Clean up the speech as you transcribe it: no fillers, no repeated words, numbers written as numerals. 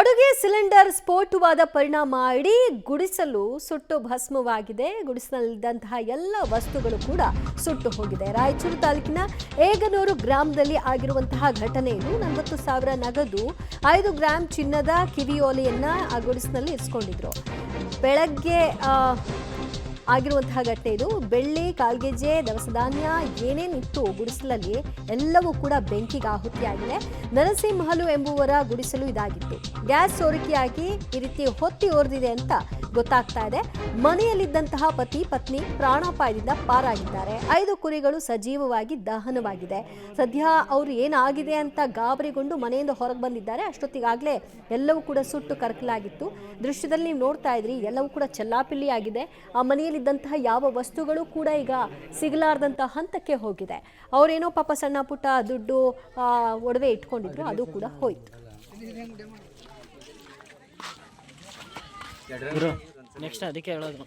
ಅಡುಗೆ ಸಿಲಿಂಡರ್ ಸ್ಫೋಟವಾದ ಪರಿಣಾಮ ಇಡೀ ಗುಡಿಸಲು ಸುಟ್ಟು ಭಸ್ಮವಾಗಿದೆ. ಗುಡಿಸಲಿದ್ದಂತಹ ಎಲ್ಲ ವಸ್ತುಗಳು ಕೂಡ ಸುಟ್ಟು ಹೋಗಿದೆ. ರಾಯಚೂರು ತಾಲೂಕಿನ ಏಗನೂರು ಗ್ರಾಮದಲ್ಲಿ ಆಗಿರುವಂತಹ ಘಟನೆ ಇದು. 40,000 ನಗದು, 5 ಗ್ರಾಂ ಚಿನ್ನದ ಕಿವಿಯೋಲೆಯನ್ನ ಆ ಗುಡಿಸಿನಲ್ಲಿ ಇರಿಸಿಕೊಂಡಿದ್ರು. ಬೆಳಗ್ಗೆ ಆಗಿರುವಂತಹ ಘಟನೆ ಇದು. ಬೆಳ್ಳಿ, ಕಾಲ್ಗೆಜ್ಜೆ, ದವಸ ಧಾನ್ಯ ಏನೇನಿತ್ತು ಗುಡಿಸಲಲ್ಲಿ ಎಲ್ಲವೂ ಕೂಡ ಬೆಂಕಿಗೆ ಆಹುತಿಯಾಗಿದೆ. ನರಸಿಂಹಲು ಎಂಬುವರ ಗುಡಿಸಲು ಇದಾಗಿತ್ತು. ಗ್ಯಾಸ್ ಸೋರಿಕೆಯಾಗಿ ಈ ರೀತಿ ಹೊತ್ತಿ ಓರ್ದಿದೆ ಅಂತ ಗೊತ್ತಾಗ್ತಾ ಇದೆ. ಮನೆಯಲ್ಲಿದ್ದಂತಹ ಪತಿ ಪತ್ನಿ ಪ್ರಾಣಾಪಾಯದಿಂದ ಪಾರಾಗಿದ್ದಾರೆ. 5 ಕುರಿಗಳು ಸಜೀವವಾಗಿ ದಹನವಾಗಿದೆ. ಸದ್ಯ ಅವರು ಏನಾಗಿದೆ ಅಂತ ಗಾಬರಿಗೊಂಡು ಮನೆಯಿಂದ ಹೊರಗೆ ಬಂದಿದ್ದಾರೆ. ಅಷ್ಟೊತ್ತಿಗಾಗಲೇ ಎಲ್ಲವೂ ಕೂಡ ಸುಟ್ಟು ಕರಕಲಾಗಿತ್ತು. ದೃಶ್ಯದಲ್ಲಿ ನೀವು ನೋಡ್ತಾ ಇದ್ರಿ, ಎಲ್ಲವೂ ಕೂಡ ಚೆಲ್ಲಾಪಿಲ್ಲಿ ಆಗಿದೆ. ಆ ಮನೆಯಲ್ಲಿದ್ದಂತಹ ಯಾವ ವಸ್ತುಗಳು ಕೂಡ ಈಗ ಸಿಗಲಾರ್ದಂತಹ ಹಂತಕ್ಕೆ ಹೋಗಿದೆ. ಅವರೇನೋ ಪಾಪ ಸಣ್ಣ ಪುಟ್ಟ ದುಡ್ಡು, ಒಡವೆ ಇಟ್ಕೊಂಡಿದ್ರು, ಅದು ಕೂಡ ಹೋಯ್ತು. ನೆಕ್ಸ್ಟ್ ಅದಕ್ಕೆ ಹೇಳೋದು